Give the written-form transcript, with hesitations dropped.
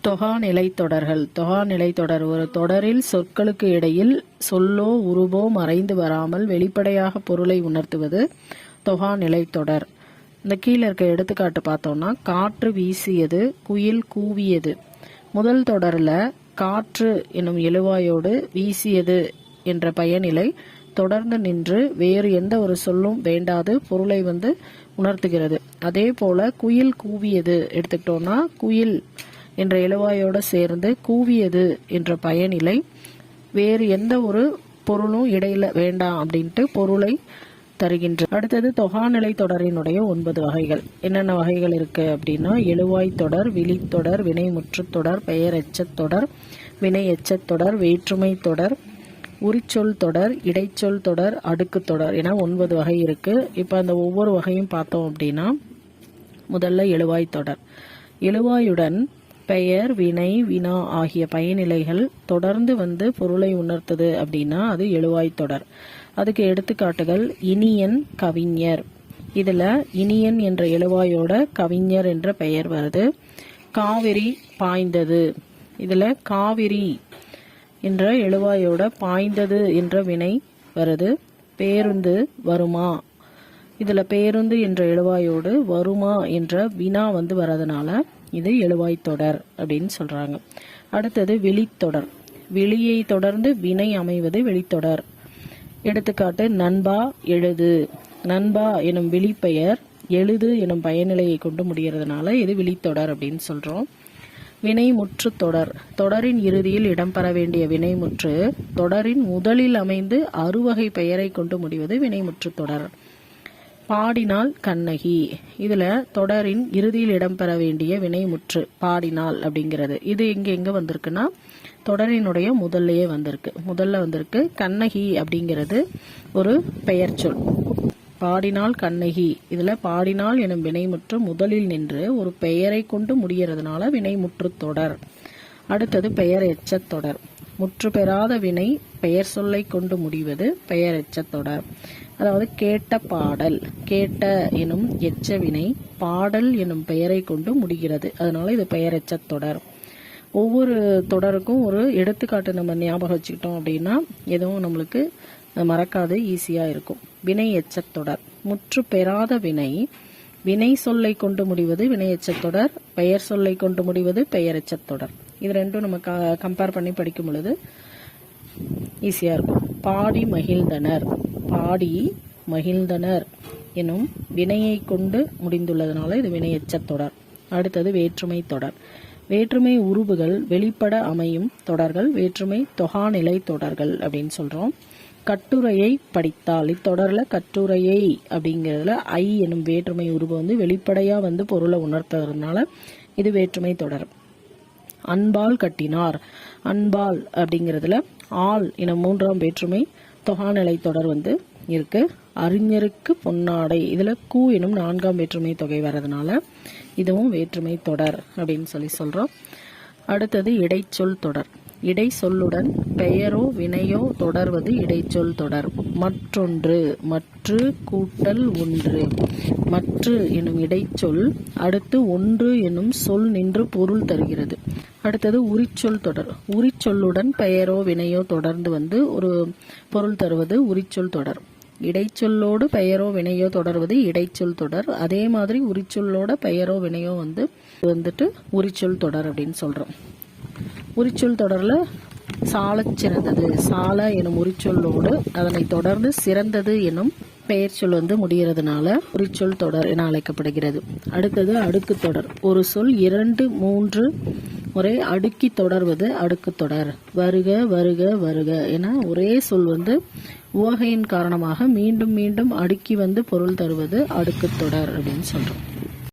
தொகாநிலை தொடர்கள். தொகாநிலை தொடர் ஒரு தொடரில் சொற்களுக்கு இடையில் சொல்லோ உருவோ மறைந்து வராமல் வெளிப்படையாக பொருளை உணர்த்துவது தொகாநிலை தொடர். இந்த கீழே இருக்க எடுத்துக்காட்டு பார்த்தோம்னா, காற்று வீசியது, குயில் கூவியது. முதல் தொடரில் காற்று எனும் எழுவாயோடு வீசியது என்ற பயனிலை தொடர்ந்து நின்று வேறு எந்த ஒரு சொல்லும் வேண்டாது பொருளை உணர்த்துகிறது. அதே போல குயில் கூவியது எடுத்துக்கிட்டோம்னா, குயில் என்ற எழுவாயோடு சேர்ந்து கூவியது என்ற பயனிலை வேறு எந்த ஒரு பொருளும் இடையில வேண்டாம் அப்படின்ட்டு பொருளை தருகின்ற. அடுத்தது தொகாநிலை தொடரினுடைய 9 வகைகள். என்னென்ன வகைகள் இருக்கு அப்படின்னா, எழுவாய் தொடர், விழித்தொடர், வினைமுற்று தொடர், பெயர் எச்சத் தொடர், வினை எச்சத் தொடர், வேற்றுமை தொடர், உரிச்சொல் தொடர், இடைச்சொல் தொடர், அடுக்கு தொடர் என 9 வகை இருக்கு. இப்போ அந்த ஒவ்வொரு வகையும் பார்த்தோம் அப்படின்னா, முதல்ல எழுவாய் தொடர். எழுவாயுடன் பெயர், வினை, வினா ஆகிய பயனிலைகள் தொடர்ந்து பொருளை உணர்த்தது அப்படின்னா அது எழுவாய் தொடர். அதுக்கு எடுத்துக்காட்டுகள் இனியன், கவிஞர். இதுல இனியன் என்ற எழுவாயோட கவிஞர் என்ற பெயர் வருது. காவிரி, பாய்ந்தது. இதுல காவிரி என்ற எழுவாயோட பாய்ந்தது என்ற வினை வருது. பேருந்து, வருமா. இதுல பேருந்து என்ற எழுவாயோடு வருமா என்ற வினா வரதுனால இது எழுவாய் தொடர் அப்படின்னு சொல்றாங்க. அடுத்தது விழித்தொடர். விழியை தொடர்ந்து வினை அமைவது விழித்தொடர். எடுத்துக்காட்டு நண்பா, எழுது. நண்பா எனும் விழிப்பெயர் எழுது எனும் பயனிலையை கொண்டு முடிகிறதுனால இது விழித்தொடர் அப்படின்னு சொல்றோம். வினைமுற்று தொடர். தொடரின் இறுதியில் இடம்பெற வேண்டிய வினைமுற்று தொடரின் முதலில் அமைந்து அறுவகை பெயரை கொண்டு முடிவது வினைமுற்று தொடர். பாடினால், கண்ணகி. இதுல தொடரின் இறுதியில் இடம்பெற வேண்டிய வினைமுற்று பாடினால் அப்படிங்கிறது. இது எங்க வந்திருக்குன்னா, தொடரினுடைய முதல்லயே வந்திருக்கு. கண்ணகி அப்படிங்கிறது ஒரு பெயர் சொல். பாடினால் கண்ணகி. இதுல பாடினால் எனும் வினைமுற்று முதலில் நின்று ஒரு பெயரை கொண்டு முடிகிறதுனால வினைமுற்று தொடர். அடுத்தது பெயர் எச்சத் தொடர். முற்று பெறாத வினை பெயர் சொல்லை கொண்டு முடிவது பெயர் எச்சத் தொடர். அதாவது கேட்ட பாடல். கேட்ட எனும் எச்ச வினை பாடல் எனும் பெயரை கொண்டு முடிகிறது. அதனால இது பெயர் எச்சத் தொடர். ஒவ்வொரு தொடருக்கும் ஒரு எடுத்துக்காட்டு நம்ம ஞாபகம் வச்சுக்கிட்டோம் அப்படின்னா எதுவும் நம்மளுக்கு மறக்காது, ஈஸியா இருக்கும். வினை எச்சத் தொடர். முற்று பெறாத வினை வினை சொல்லை கொண்டு முடிவது வினை எச்சத் தொடர். பெயர் சொல்லை கொண்டு முடிவது பெயர் எச்சத் தொடர். இது ரெண்டும் நம்ம கம்பேர் பண்ணி படிக்கும் பொழுது ஈஸியா இருக்கும். பாடி மகிழ்ந்தனர். பாடி மகிழ்ந்தனர் எனும் வினையை கொண்டு முடிந்துள்ளதுனால இது வினை எச்சத் தொடர். அடுத்தது வேற்றுமை தொடர். வேற்றுமை உருபுகள் வெளிப்பட அமையும் தொடர்கள் வேற்றுமை தொகாநிலை தொடர்கள் அப்படின்னு சொல்றோம். கட்டுரையை படித்தால். இத்தொடர்ல கட்டுரையை அப்படிங்கிறதுல ஐ எனும் வேற்றுமை உருவு வெளிப்படையா பொருளை உணர்த்துறதுனால இது வேற்றுமை தொடர். அன்பால் கட்டினார். அன்பால் அப்படிங்கிறதுல ஆள் எனும் 3ஆம் வேற்றுமை தொகாநிலை தொடர் இருக்கு. அறிஞருக்கு பொன்னாடை. இதுல கூ எனும் 4ஆம் வேற்றுமை தொகை வர்றதுனால இதுவும் வேற்றுமை தொடர் அப்படின்னு சொல்றோம். அடுத்தது இடைச்சொல் தொடர். இடை சொல்லுடன் பெயரோ வினையோ தொடர்வது இடைச்சொல் தொடர். மற்றொன்று. மற்று கூட்டல் ஒன்று. மற்று எனும் இடைச்சொல் அடுத்து ஒன்று எனும் சொல் நின்று பொருள் தருகிறது. அடுத்தது உரிச்சொல் தொடர். உரிச்சொல்லுடன் பெயரோ வினையோ தொடர்ந்து ஒரு பொருள் தருவது உரிச்சொல் தொடர். இடைச்சொல்லோடு பெயரோ வினையோ தொடர்வது இடைச்சொல் தொடர். அதே மாதிரி உரிச்சொல்லோட பெயரோ வினையோ உரிச்சொல் தொடர் அப்படின்னு சொல்றோம். உரிச்சொல் தொடர்ல சாலச் சிறந்தது. சால எனும் உரிச்சொல்லோடு அதனை தொடர்ந்து சிறந்தது எனும் பெயர் சொல் முடிகிறதுனால உரிச்சொல் தொடர் என அழைக்கப்படுகிறது. அடுத்தது அடுக்கு தொடர். ஒரு சொல் 2, 3 முறை அடுக்கி தொடர்வது அடுக்கு தொடர். வருக, வருக, வருக என ஒரே சொல் உவகையின் காரணமாக மீண்டும் மீண்டும் அடுக்கி பொருள் தருவது அடுக்கு தொடர் அப்படின்னு சொல்றோம்.